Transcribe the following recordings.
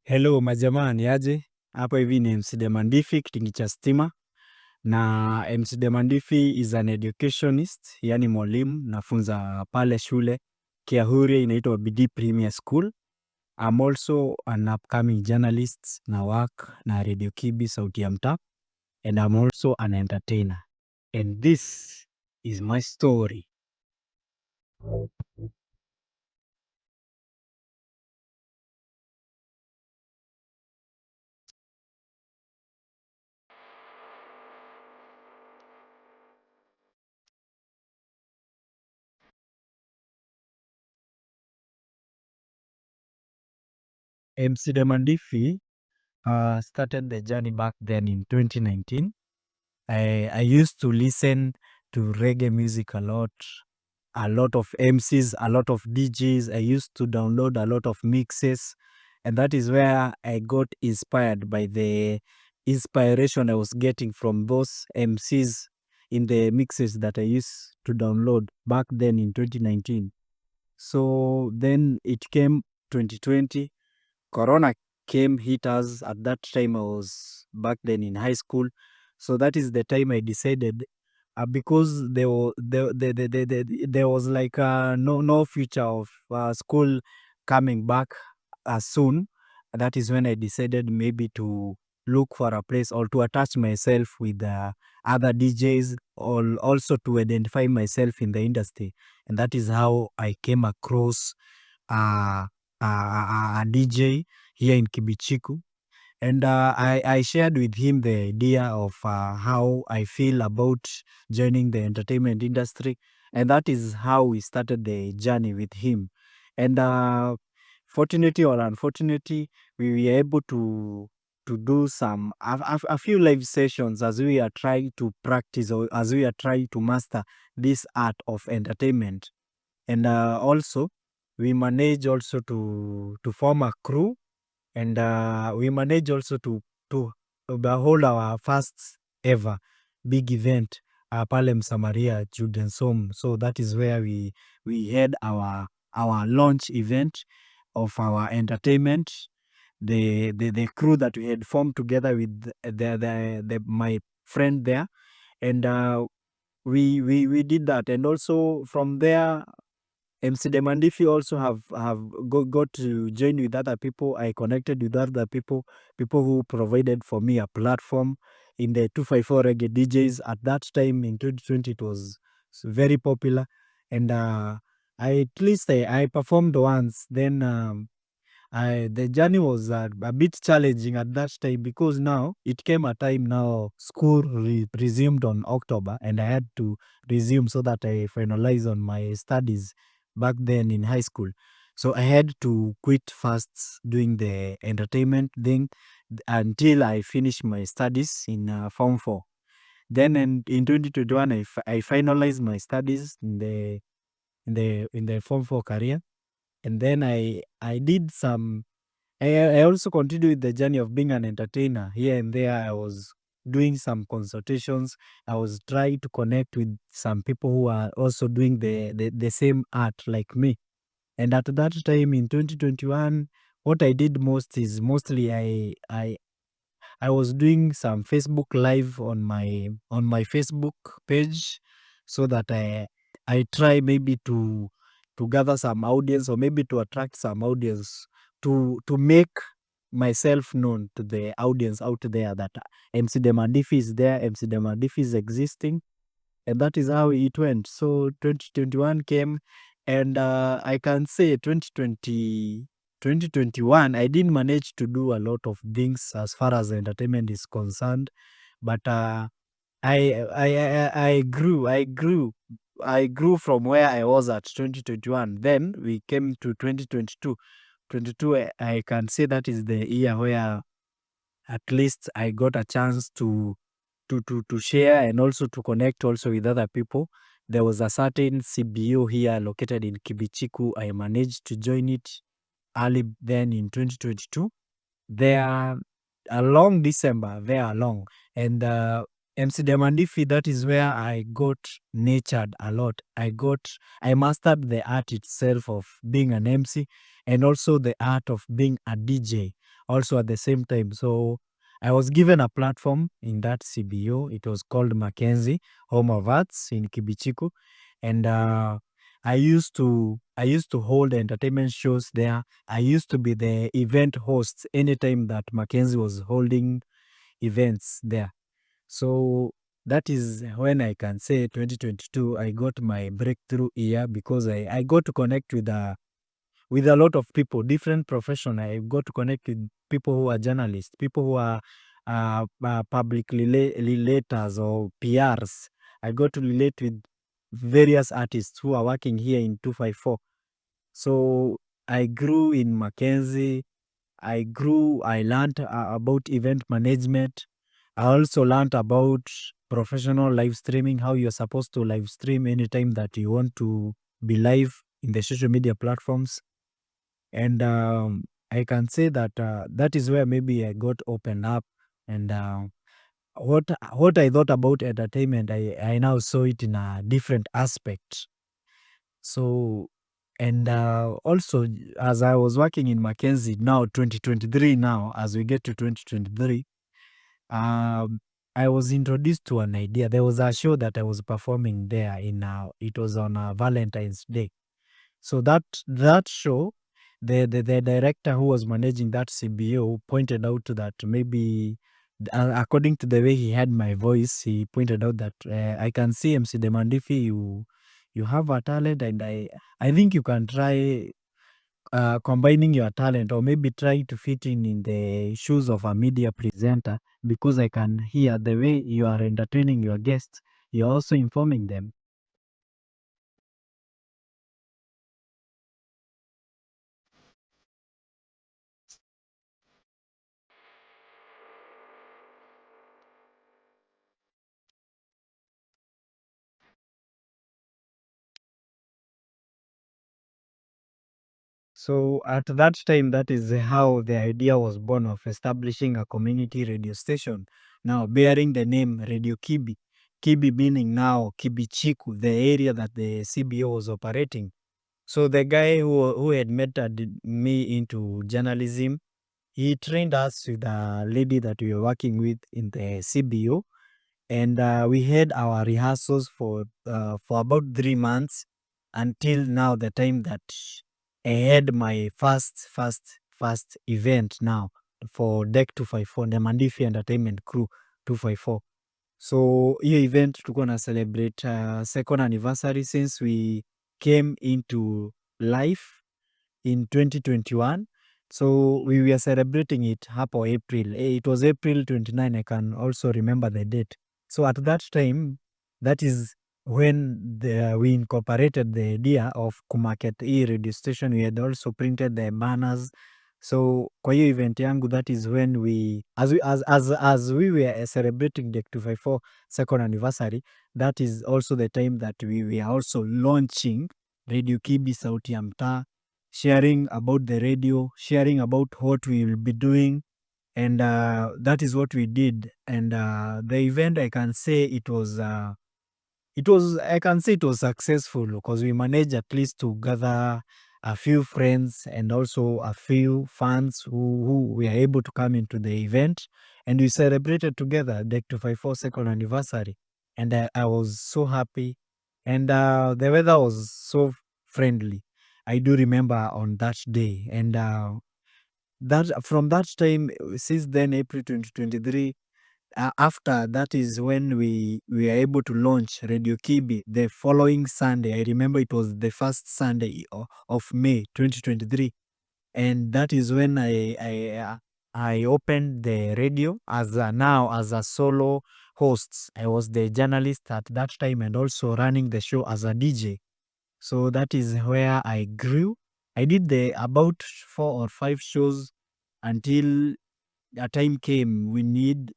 Hello majamaa, ni aje? Hapa hivi ni MC DEMANDIFEY, Kitingi Cha Stima. Na MC DEMANDIFEY is an educationist, yani mwalimu, nafunza pale shule Kiahuria inaitwa BD Premier School. I'm also an upcoming journalist na work na Radio Kibi Sauti ya Mtaa, and I'm also an entertainer. And this is my story. MC DEMANDIFEY started the journey back then in 2019. I used to listen to reggae music a lot of MCs, a lot of DJs. I used to download a lot of mixes, and that is where I got inspired by the inspiration I was getting from those MCs in the mixes that I used to download back then in 2019. So then it came 2020. Corona came, hit us. At that time, I was back then in high school. So that is the time I decided, because there was like no future of school coming back soon. That is when I decided maybe to look for a place or to attach myself with other DJs, or also to identify myself in the industry. And that is how I came across a DJ here in Kibichiku. And I shared with him the idea of how I feel about joining the entertainment industry. And that is how we started the journey with him. And fortunately or unfortunately, we were able to do a few live sessions as we are trying to practice, or as we are trying to master this art of entertainment. And also, we manage also to form a crew, and we manage also to hold our first ever big event pale Msamaria Children's Home. So that is where we had our launch event of our entertainment. The crew that we had formed together with my friend there, and we did that. And also from there, MC DEMANDIFEY also have got to join with other people. I connected with other people who provided for me a platform in the 254 reggae DJs. At that time in 2020, it was very popular, and I performed once. Then the journey was a bit challenging at that time, because now it came a time now school resumed on October, and I had to resume so that I finalize on my studies back then in high school. So I had to quit first doing the entertainment thing until I finished my studies in Form 4. Then in 2021, I finalized my studies in the Form 4 career. And then I did some, I also continued with the journey of being an entertainer. Here and there, I was doing some consultations. I was trying to connect with some people who are also doing the same art like me. And at that time in 2021, what I did most is mostly I was doing some Facebook Live on my Facebook page, so that I try maybe to gather some audience, or maybe to attract some audience, to make myself known to the audience out there that MC DEMANDIFEY is there, MC DEMANDIFEY is existing. And that is how it went. So 2021 came, and I can say 2021, I didn't manage to do a lot of things as far as entertainment is concerned, but I grew from where I was at 2021. Then we came to 2022. I can say that is the year where at least I got a chance to share, and also to connect also with other people. There was a certain CBO here located in Kibichiku. I managed to join it early then in 2022. There along December, and MC DEMANDIFEY, that is where I got nurtured a lot. I mastered the art itself of being an MC, and also the art of being a DJ, also at the same time. So I was given a platform in that CBO. It was called Mackenzie, Home of Arts in Kibichiku. And I used to hold entertainment shows there. I used to be the event host anytime that Mackenzie was holding events there. So that is when I can say 2022, I got my breakthrough year because I got to connect with a lot of people, different profession. I got to connect with people who are journalists, people who are public relators or PRs. I got to relate with various artists who are working here in 254. So I grew in Mackenzie. I learned about event management. I also learned about professional live streaming, how you're supposed to live stream anytime that you want to be live in the social media platforms. And I can say that that is where maybe I got opened up. And what I thought about entertainment, I now saw it in a different aspect. So, and also, as I was working in Mackenzie now, 2023 now, as we get to 2023, I was introduced to an idea. There was a show that I was performing there it was on Valentine's Day. So that show, the director who was managing that CBO pointed out that maybe, according to the way he had my voice, he pointed out that I can see MC DEMANDIFEY, you have a talent, and I think you can try combining your talent, or maybe trying to fit in the shoes of a media presenter, because I can hear the way you are entertaining your guests, you're also informing them. So at that time, that is how the idea was born of establishing a community radio station, now bearing the name Radio Kibi. Kibi meaning now Kibichiku, the area that the CBO was operating. So the guy who had mentored me into journalism, he trained us with a lady that we were working with in the CBO. And we had our rehearsals for about 3 months, until now, the time that I had my first event now for Deck 254, the Mandify Entertainment Crew 254. So hiyo event tulikuwa na celebrate second anniversary since we came into life in 2021. So we were celebrating it hapo April. It was April 29. I can also remember the date. So at that time, that is when we incorporated the idea of kumarket hii radio station. We had also printed the banners. So kwa hiyo event yangu, that is when as we were celebrating the 254 second anniversary, that is also the time that we were also launching Radio Kibi Sauti ya Mtaa, sharing about the radio, sharing about what we will be doing. And that is what we did. And the event, I can say it was successful, because we managed at least to gather a few friends and also a few fans who were able to come into the event, and we celebrated together the 254 second anniversary. And I was so happy, and the weather was so friendly. I do remember on that day. And that from that time, since then, April 2023, after that is when we were able to launch Radio Kibi the following Sunday. I remember it was the first Sunday of May 2023. And that is when I opened the radio as a solo host. I was the journalist at that time and also running the show as a DJ. So that is where I grew. I did about 4 or 5 shows until a time came. We need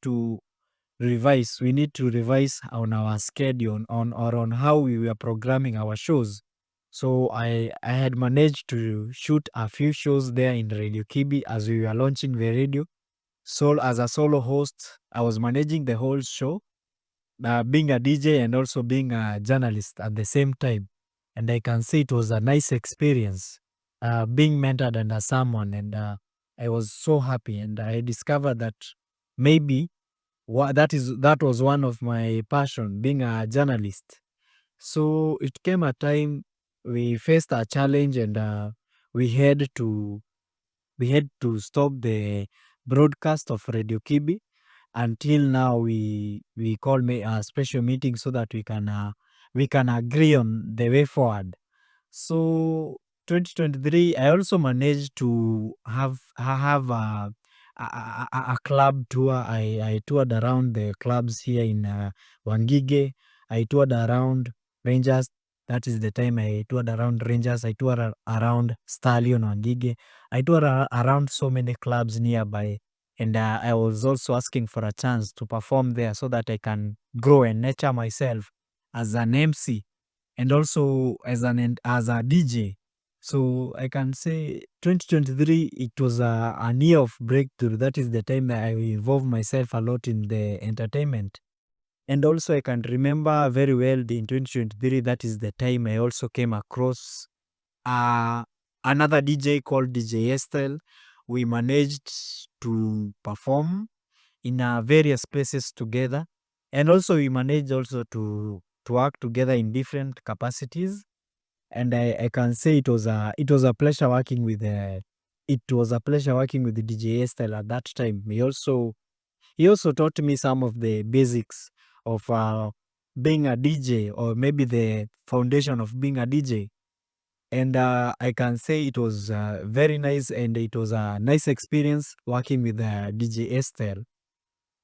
to revise. We need to revise on our schedule, on how we were programming our shows. So I had managed to shoot a few shows there in Radio Kibi as we were launching the radio. So as a solo host, I was managing the whole show, being a DJ and also being a journalist at the same time. And I can say it was a nice experience. being mentored under someone, and I was so happy, and I discovered that maybe that was one of my passion, being a journalist. So it came a time we faced a challenge, and we had to stop the broadcast of Radio Kibi. Until now, we call me a special meeting so that we can agree on the way forward. So 2023, I also managed to have a club tour. I toured around the clubs here in Wangige. I toured around Rangers. That is the time I toured around Rangers. I toured around Stallion Wangige. I toured around so many clubs nearby. And I was also asking for a chance to perform there so that I can grow and nurture myself as an MC and also as a DJ. So I can say 2023, it was an year of breakthrough. That is the time that I involved myself a lot in the entertainment. And also I can remember very well in 2023, that is the time I also came across uh, another DJ called DJ Estelle. We managed to perform in various places together. And also we managed also to work together in different capacities. And I can say it was a pleasure working with the DJ Estelle at that time. He also taught me some of the basics of being a DJ, or maybe the foundation of being a DJ. And I can say it was very nice, and it was a nice experience working with DJ Estelle.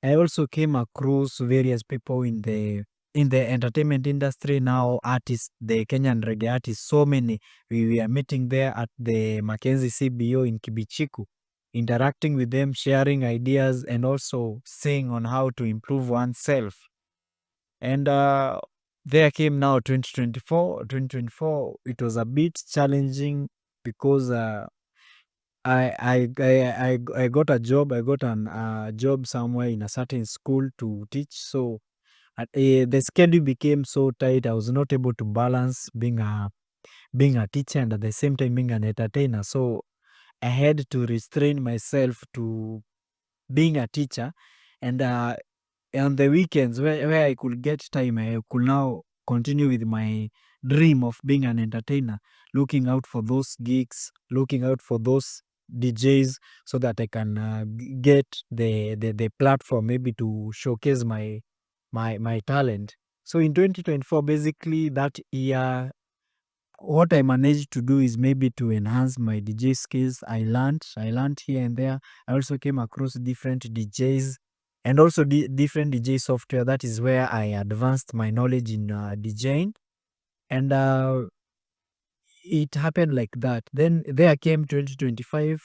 I also came across various people in the entertainment industry now, artists, the Kenyan reggae artists, so many. We were meeting there at the Mackenzie CBO in Kibichiku, interacting with them, sharing ideas, and also saying on how to improve oneself. And there came now 2024. 2024, it was a bit challenging because I got a job. I got an job somewhere in a certain school to teach. So the schedule became so tight. I was not able to balance being a teacher and at the same time being an entertainer. So I had to restrain myself to being a teacher, and on the weekends where I could get time, I could now continue with my dream of being an entertainer, looking out for those gigs, looking out for those DJs, so that I can get the platform maybe to showcase my talent. So in 2024, basically that year, what I managed to do is maybe to enhance my DJ skills. I learned here and there. I also came across different DJs and also different DJ software. That is where I advanced my knowledge in DJing. And it happened like that. Then there came 2025.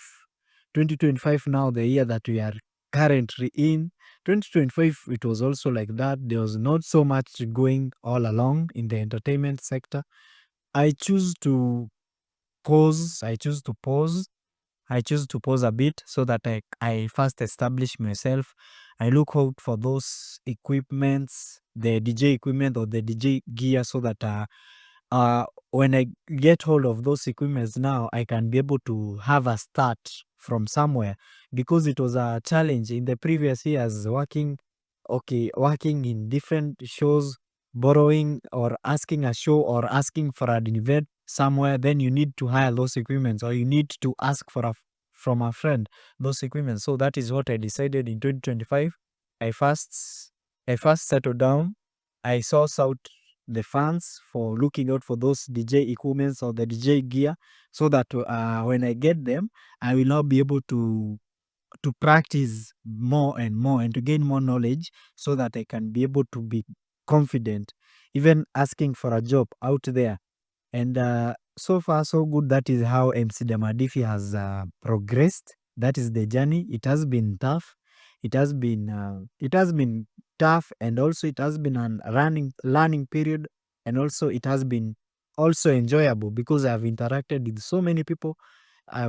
2025 now, the year that we are currently in. 2025, it was also like that. There was not so much going all along in the entertainment sector. I choose to pause. I choose to pause. I choose to pause a bit so that I first establish myself. I look out for those equipments, the DJ equipment or the DJ gear, so that when I get hold of those equipments now, I can be able to have a start from somewhere, because it was a challenge in the previous years working in different shows, borrowing or asking a show or asking for an event somewhere. Then you need to hire those equipments, or you need to ask from a friend those equipments. So that is what I decided in 2025. I first settled down. I sourced out the funds for looking out for those DJ equipments or the DJ gear, so that when I get them, I will now be able to practice more and more and to gain more knowledge, so that I can be able to be confident, even asking for a job out there. And so far, so good. That is how MC Demandify has progressed. That is the journey. It has been tough. It has been tough, and also it has been an learning period, and also it has been also enjoyable because I have interacted with so many people. I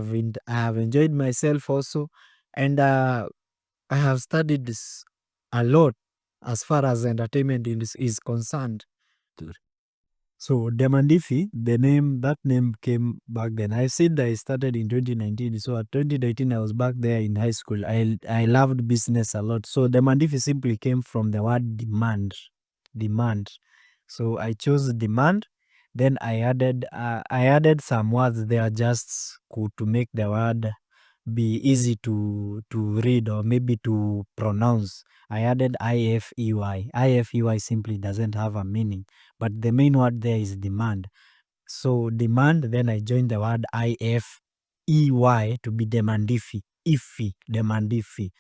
have enjoyed myself also, and I have studied this a lot as far as entertainment is concerned. So Demandify, that name came back then. I said I started in 2019. So at 2019, I was back there in high school. I loved business a lot. So Demandify simply came from the word demand. Demand. So I chose demand. Then I added some words there just to make the word be easy to read or maybe to pronounce. I added IFEY. IFEY simply doesn't have a meaning, but the main word there is demand. So demand, then I joined the word IFEY to be demandify. Ify, demandify.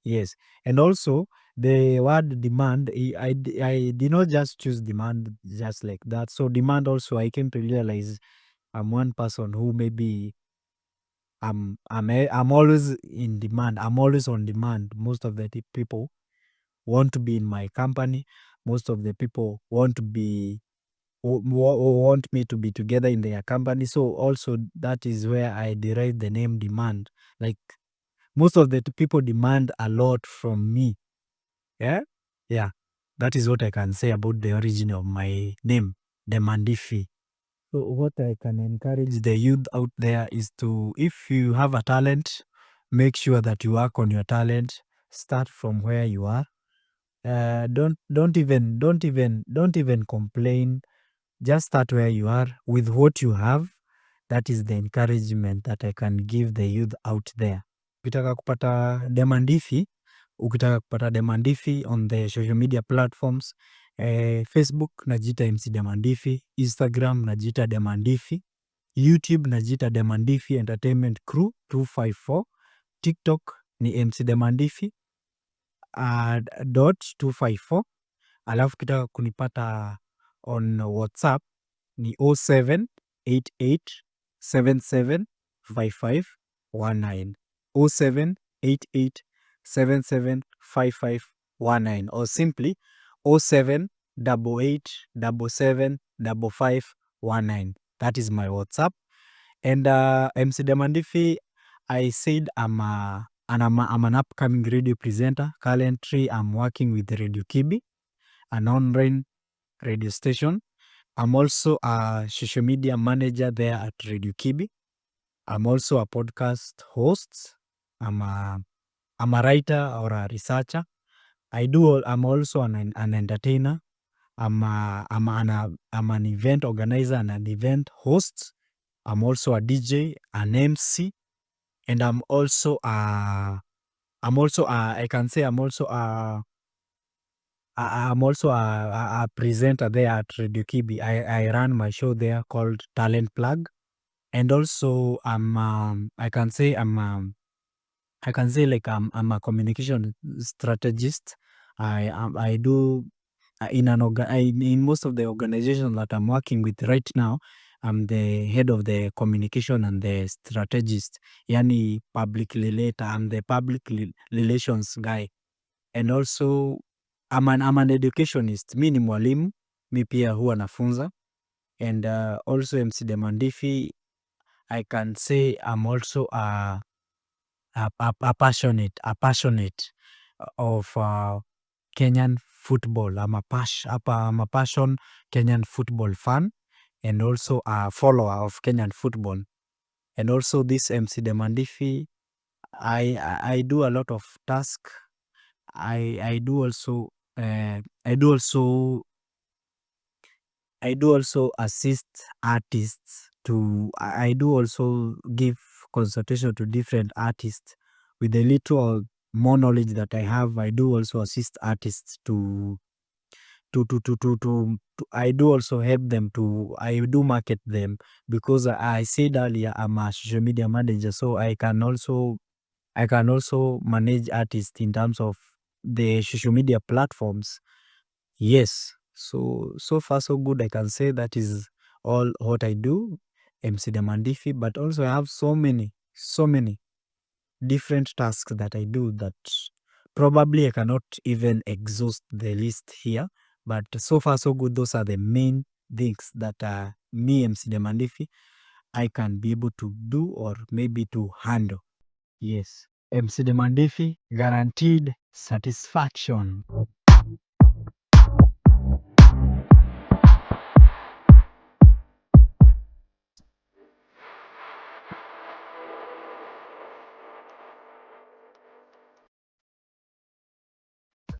Yes. And also the word demand, I did not just choose demand just like that. So demand also, I came to realize I'm one person who maybe I'm always in demand. I'm always on demand. Most of the people want to be in my company. Most of the people want to be want me to be together in their company. So also that is where I derive the name demand. Like most of the people demand a lot from me. Yeah, yeah. That is what I can say about the origin of my name, Demandify. So what I can encourage the youth out there is to, if you have a talent, make sure that you work on your talent. Start from where you are. Don't even complain. Just start where you are with what you have. That is the encouragement that I can give the youth out there. Ukitaka kupata Demandify on the social media platforms, Facebook najita MC Demandify, Instagram najita Demandify, YouTube najita Demandify Entertainment Crew 254, TikTok ni MC Demandify .254. Alafu kitaka kunipata on WhatsApp ni 0788775519, 0788775519, or simply 0788775519. That is my WhatsApp. And MC Demandify, I said I'm an upcoming radio presenter. Currently, I'm working with Radio Kibi, an online radio station. I'm also a social media manager there at Radio Kibi. I'm also a podcast host. I'm a writer or a researcher. I'm also an entertainer. I'm an event organizer and an event host. I'm also a DJ, an MC, and I'm also a presenter there at Radio Kibi. I run my show there called Talent Plug. And also I can say like I'm a communication strategist. I do in most of the organizations that I'm working with right now. I'm the head of the communication and the strategist, yani public relator. I'm the public relations guy. And also I'm an educationist. Mi ni mwalimu, mi pia huwa nafunza. And also MC Demandify, I can say I'm also a passionate of Kenyan football. I'm a passion Kenyan football fan, and also a follower of Kenyan football. And also this MC Demandify, I do a lot of tasks. I do also assist artists I do also give consultation to different artists. With the little more knowledge that I have, I do also assist artists I do also help them I do market them, because I said earlier I'm a social media manager, so I can also manage artists in terms of the social media platforms. Yes. So far so good. I can say that is all what I do, MC Demandify, but also I have so many different tasks that I do that probably I cannot even exhaust the list here. But so far so good. Those are the main things that me, MC Demandify, I can be able to do or maybe to handle. Yes. MC Demandify, guaranteed satisfaction.